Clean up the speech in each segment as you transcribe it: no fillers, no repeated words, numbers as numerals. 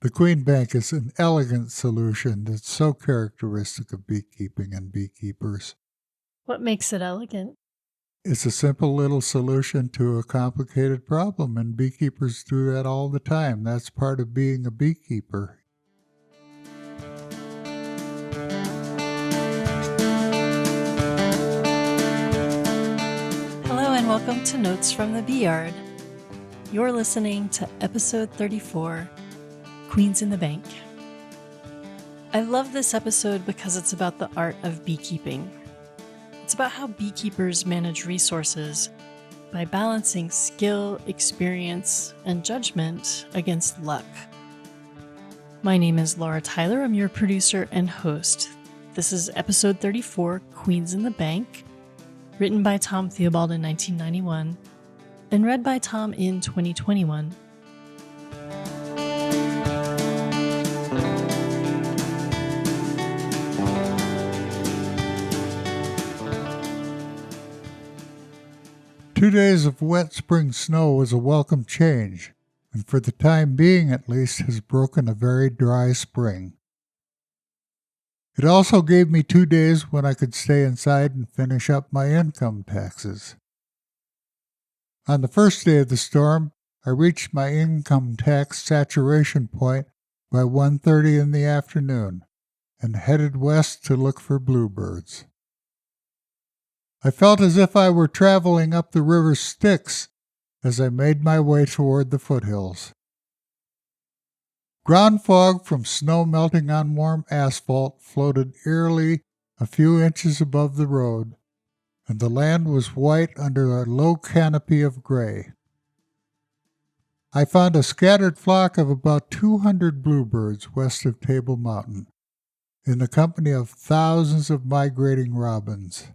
The queen bank is an elegant solution that's so characteristic of beekeeping and beekeepers. What makes it elegant? It's a simple little solution to a complicated problem, and beekeepers do that all the time. That's part of being a beekeeper. Hello and welcome to Notes from the Beeyard. You're listening to episode 34, Queens in the Bank. I love this episode because it's about the art of beekeeping. It's about how beekeepers manage resources by balancing skill, experience, and judgment against luck. My name is Laura Tyler. I'm your producer and host. This is episode 34, Queens in the Bank, written by Tom Theobald in 1991 and read by Tom in 2021. Two days of wet spring snow was a welcome change, and for the time being at least has broken a very dry spring. It also gave me 2 days when I could stay inside and finish up my income taxes. On the first day of the storm, I reached my income tax saturation point by 1:30 in the afternoon and headed west to look for bluebirds. I felt as if I were traveling up the river Styx as I made my way toward the foothills. Ground fog from snow melting on warm asphalt floated eerily a few inches above the road, and the land was white under a low canopy of gray. I found a scattered flock of about 200 bluebirds west of Table Mountain, in the company of thousands of migrating robins.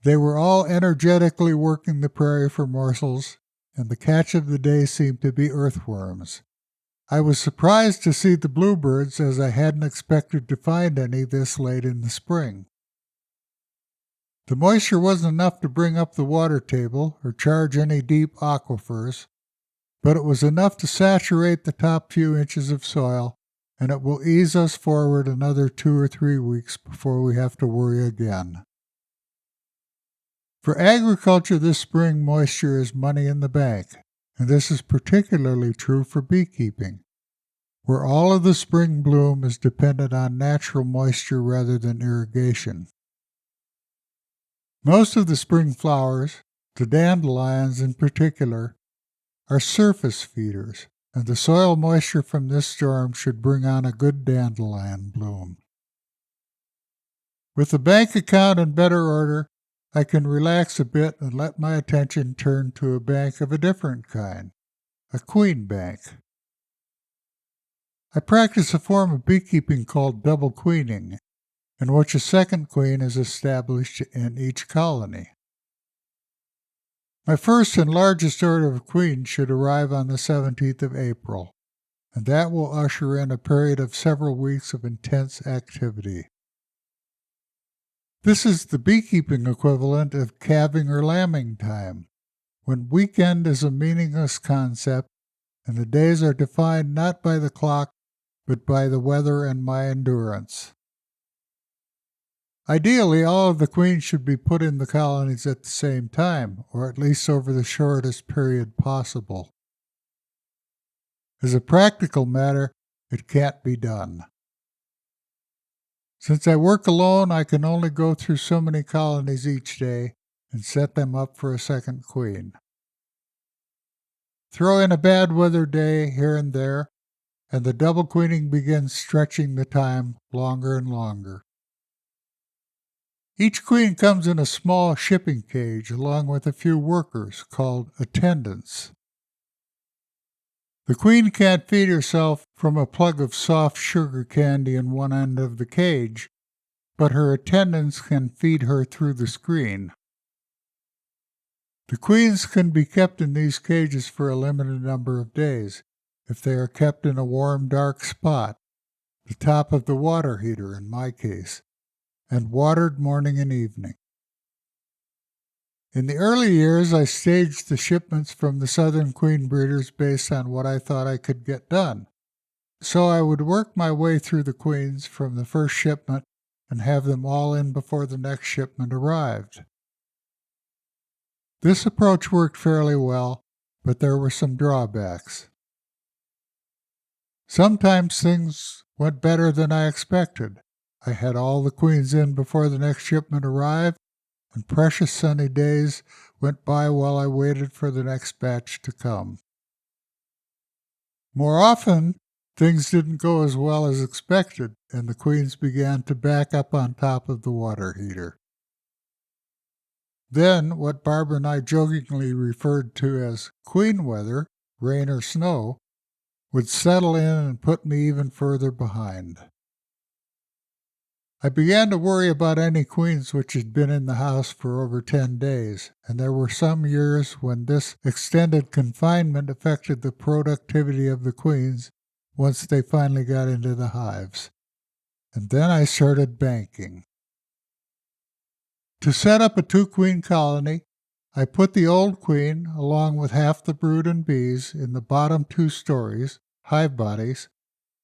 They were all energetically working the prairie for morsels, and the catch of the day seemed to be earthworms. I was surprised to see the bluebirds, as I hadn't expected to find any this late in the spring. The moisture wasn't enough to bring up the water table or charge any deep aquifers, but it was enough to saturate the top few inches of soil, and it will ease us forward another 2 or 3 weeks before we have to worry again. For agriculture this spring, moisture is money in the bank, and this is particularly true for beekeeping, where all of the spring bloom is dependent on natural moisture rather than irrigation. Most of the spring flowers, the dandelions in particular, are surface feeders, and the soil moisture from this storm should bring on a good dandelion bloom. With the bank account in better order, I can relax a bit and let my attention turn to a bank of a different kind, a queen bank. I practice a form of beekeeping called double queening, in which a second queen is established in each colony. My first and largest order of queens should arrive on the 17th of April, and that will usher in a period of several weeks of intense activity. This is the beekeeping equivalent of calving or lambing time, when weekend is a meaningless concept and the days are defined not by the clock but by the weather and my endurance. Ideally, all of the queens should be put in the colonies at the same time, or at least over the shortest period possible. As a practical matter, it can't be done. Since I work alone, I can only go through so many colonies each day and set them up for a second queen. Throw in a bad weather day here and there, and the double queening begins stretching the time longer and longer. Each queen comes in a small shipping cage along with a few workers called attendants. The queen can't feed herself from a plug of soft sugar candy in one end of the cage, but her attendants can feed her through the screen. The queens can be kept in these cages for a limited number of days, if they are kept in a warm, dark spot, the top of the water heater in my case, and watered morning and evening. In the early years, I staged the shipments from the southern queen breeders based on what I thought I could get done. So I would work my way through the queens from the first shipment and have them all in before the next shipment arrived. This approach worked fairly well, but there were some drawbacks. Sometimes things went better than I expected. I had all the queens in before the next shipment arrived, and precious sunny days went by while I waited for the next batch to come. More often, things didn't go as well as expected, and the queens began to back up on top of the water heater. Then, what Barbara and I jokingly referred to as queen weather, rain or snow, would settle in and put me even further behind. I began to worry about any queens which had been in the house for over 10 days, and there were some years when this extended confinement affected the productivity of the queens once they finally got into the hives. And then I started banking. To set up a 2-queen colony, I put the old queen, along with half the brood and bees, in the bottom 2 stories, hive bodies,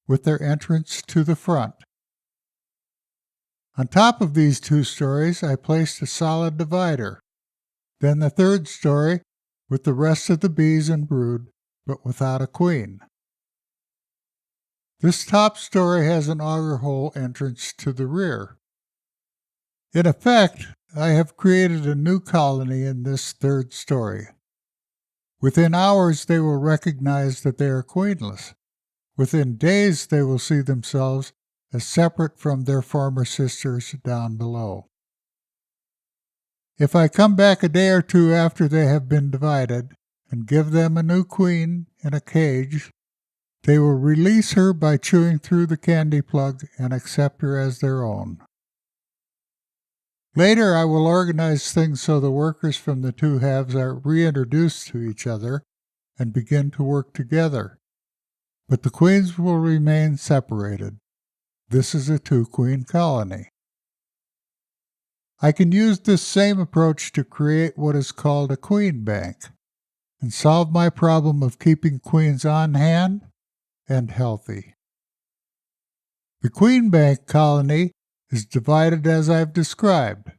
with their entrance to the front. On top of these 2 stories, I placed a solid divider, then the 3rd story with the rest of the bees and brood, but without a queen. This top story has an auger hole entrance to the rear. In effect, I have created a new colony in this 3rd story. Within hours, they will recognize that they are queenless. Within days, they will see themselves as separate from their former sisters down below. If I come back a day or 2 after they have been divided and give them a new queen in a cage, they will release her by chewing through the candy plug and accept her as their own. Later, I will organize things so the workers from the 2 halves are reintroduced to each other and begin to work together. But the queens will remain separated. This is a 2-queen colony. I can use this same approach to create what is called a queen bank and solve my problem of keeping queens on hand and healthy. The queen bank colony is divided as I've described,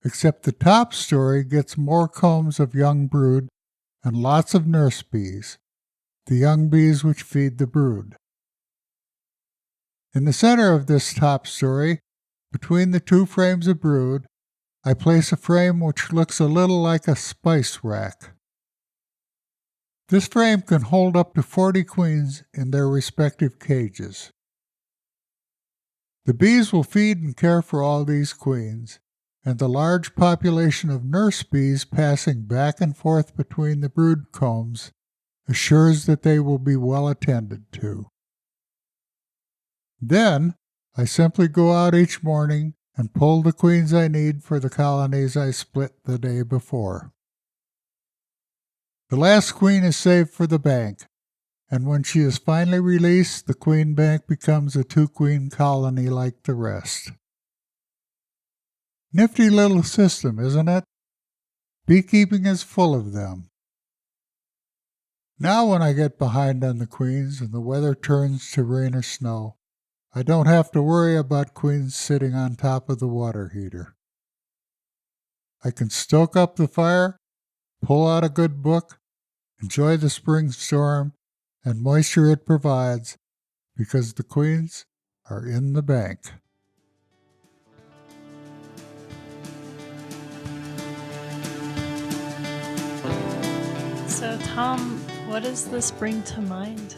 except the top story gets more combs of young brood and lots of nurse bees, the young bees which feed the brood. In the center of this top story, between the 2 frames of brood, I place a frame which looks a little like a spice rack. This frame can hold up to 40 queens in their respective cages. The bees will feed and care for all these queens, and the large population of nurse bees passing back and forth between the brood combs assures that they will be well attended to. Then, I simply go out each morning and pull the queens I need for the colonies I split the day before. The last queen is saved for the bank, and when she is finally released, the queen bank becomes a 2-queen colony like the rest. Nifty little system, isn't it? Beekeeping is full of them. Now when I get behind on the queens and the weather turns to rain or snow, I don't have to worry about queens sitting on top of the water heater. I can stoke up the fire, pull out a good book, enjoy the spring storm and moisture it provides, because the queens are in the bank. So, Tom, what does this bring to mind?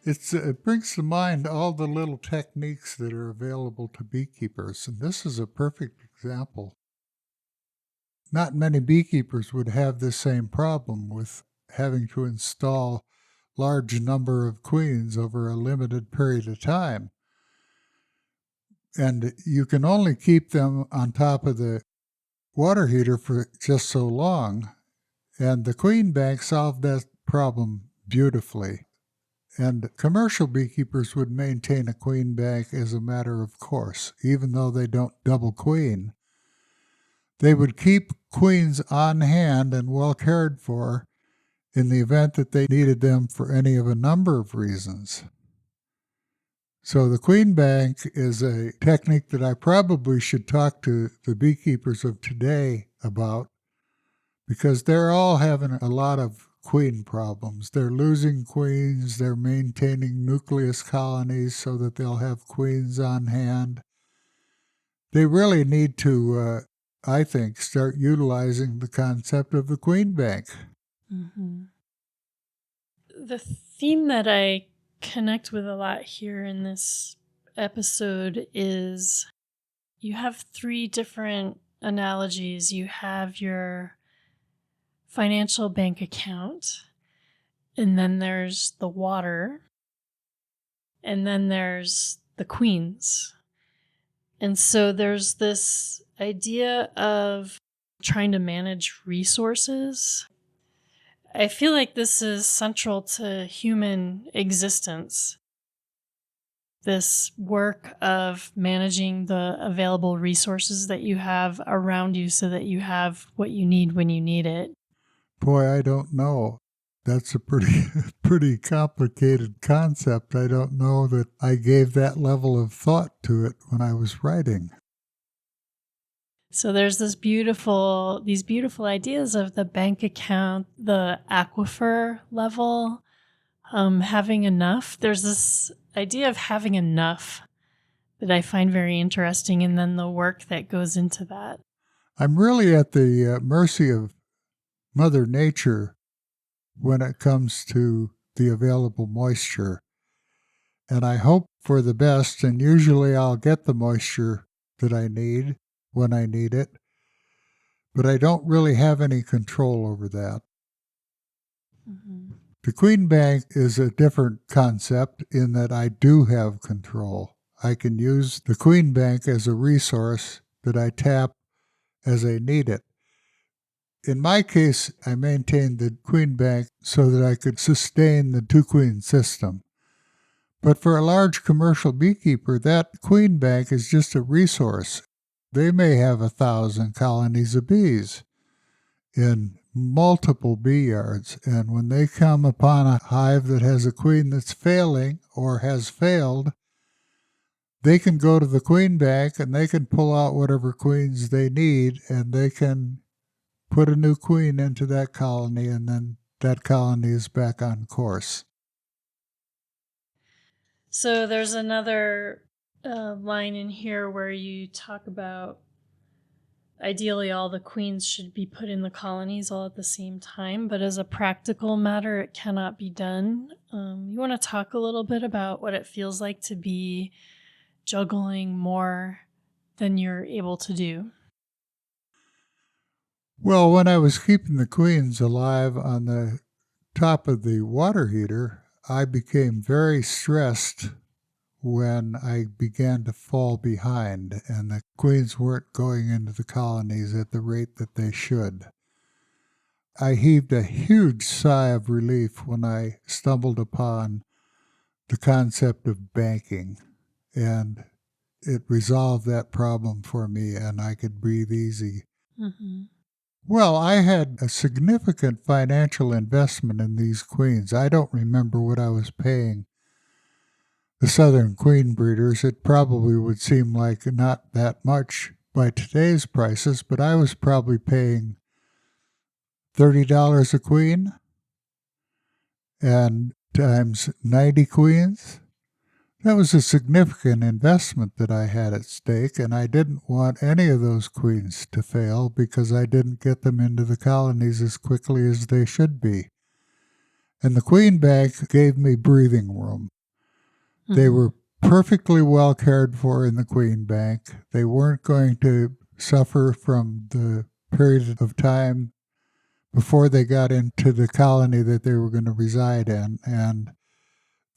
It brings to mind all the little techniques that are available to beekeepers, and this is a perfect example. Not many beekeepers would have this same problem with having to install large number of queens over a limited period of time. And you can only keep them on top of the water heater for just so long, and the queen bank solved that problem beautifully. And commercial beekeepers would maintain a queen bank as a matter of course, even though they don't double queen. They would keep queens on hand and well cared for in the event that they needed them for any of a number of reasons. So the queen bank is a technique that I probably should talk to the beekeepers of today about, because they're all having a lot of queen problems. They're losing queens, they're maintaining nucleus colonies so that they'll have queens on hand. They really need to, I think, start utilizing the concept of the queen bank. Mm-hmm. The theme that I connect with a lot here in this episode is you have three different analogies. You have your financial bank account, and then there's the water, and then there's the queens. And so there's this idea of trying to manage resources. I feel like this is central to human existence. This work of managing the available resources that you have around you so that you have what you need when you need it. Boy, I don't know. That's a pretty complicated concept. I don't know that I gave that level of thought to it when I was writing. So there's these beautiful ideas of the bank account, the aquifer level, having enough. There's this idea of having enough that I find very interesting, and then the work that goes into that. I'm really at the mercy of Mother Nature when it comes to the available moisture. And I hope for the best, and usually I'll get the moisture that I need when I need it, but I don't really have any control over that. Mm-hmm. The queen bank is a different concept in that I do have control. I can use the queen bank as a resource that I tap as I need it. In my case, I maintained the queen bank so that I could sustain the two-queen system. But for a large commercial beekeeper, that queen bank is just a resource. They may have 1,000 colonies of bees in multiple bee yards, and when they come upon a hive that has a queen that's failing or has failed, they can go to the queen bank and they can pull out whatever queens they need, and they can put a new queen into that colony, and then that colony is back on course. So there's another line in here where you talk about ideally all the queens should be put in the colonies all at the same time, but as a practical matter, it cannot be done. You want to talk a little bit about what it feels like to be juggling more than you're able to do? Well, when I was keeping the queens alive on the top of the water heater, I became very stressed when I began to fall behind and the queens weren't going into the colonies at the rate that they should. I heaved a huge sigh of relief when I stumbled upon the concept of banking, and it resolved that problem for me, and I could breathe easy. Mm-hmm. Well, I had a significant financial investment in these queens. I don't remember what I was paying the southern queen breeders. It probably would seem like not that much by today's prices, but I was probably paying $30 a queen, and times 90 queens. That was a significant investment that I had at stake, and I didn't want any of those queens to fail because I didn't get them into the colonies as quickly as they should be. And the queen bank gave me breathing room. Mm-hmm. They were perfectly well cared for in the queen bank. They weren't going to suffer from the period of time before they got into the colony that they were going to reside in, and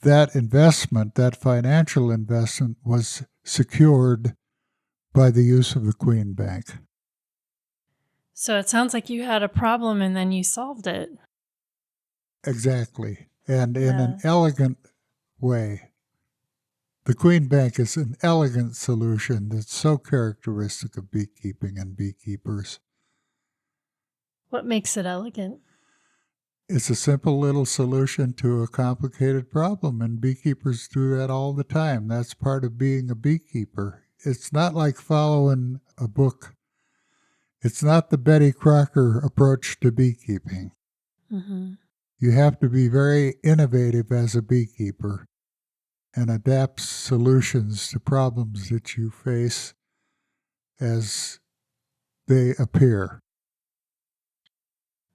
that investment, that financial investment, was secured by the use of the queen bank. So it sounds like you had a problem and then you solved it. Exactly, and in an elegant way. The queen bank is an elegant solution that's so characteristic of beekeeping and beekeepers. What makes it elegant? It's a simple little solution to a complicated problem, and beekeepers do that all the time. That's part of being a beekeeper. It's not like following a book. It's not the Betty Crocker approach to beekeeping. Mm-hmm. You have to be very innovative as a beekeeper and adapt solutions to problems that you face as they appear.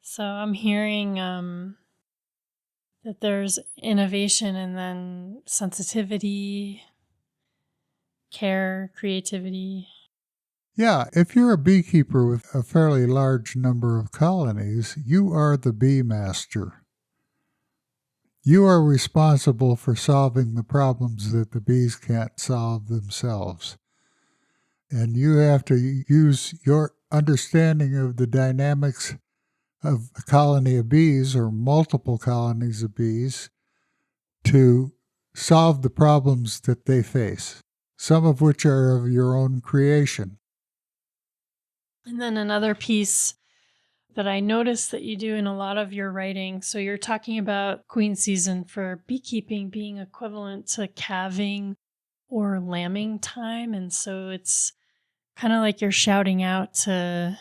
So I'm hearing that there's innovation and then sensitivity, care, creativity. Yeah, if you're a beekeeper with a fairly large number of colonies, you are the bee master. You are responsible for solving the problems that the bees can't solve themselves. And you have to use your understanding of the dynamics of a colony of bees or multiple colonies of bees to solve the problems that they face, some of which are of your own creation. And then another piece that I noticed that you do in a lot of your writing. So you're talking about queen season for beekeeping being equivalent to calving or lambing time. And so it's kind of like you're shouting out to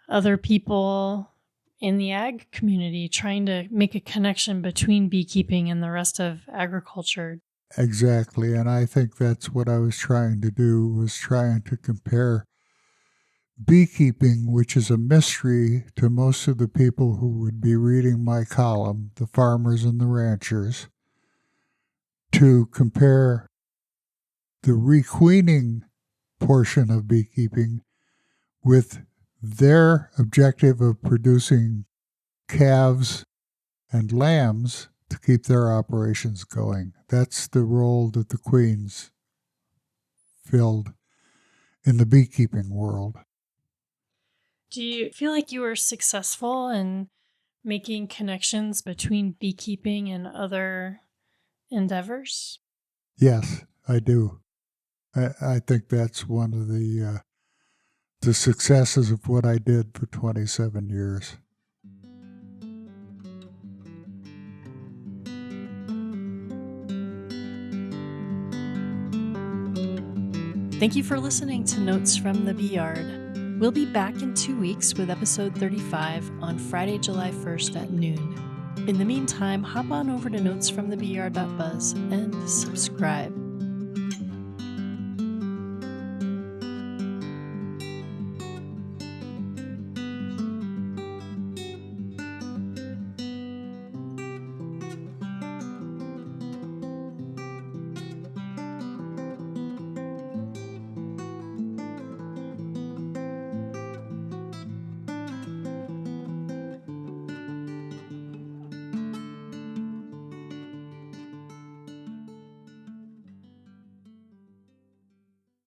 other people in the ag community, trying to make a connection between beekeeping and the rest of agriculture. Exactly, and I think that's what I was trying to do, was trying to compare beekeeping, which is a mystery to most of the people who would be reading my column, the farmers and the ranchers, to compare the requeening portion of beekeeping with their objective of producing calves and lambs to keep their operations going. That's the role that the queens filled in the beekeeping world. Do you feel like you were successful in making connections between beekeeping and other endeavors? Yes, I do. I think that's one of the successes of what I did for 27 years. Thank you for listening to Notes from the Beeyard. We'll be back in 2 weeks with episode 35 on Friday, July 1st at noon. In the meantime, hop on over to notesfromthebeeyard.buzz and subscribe.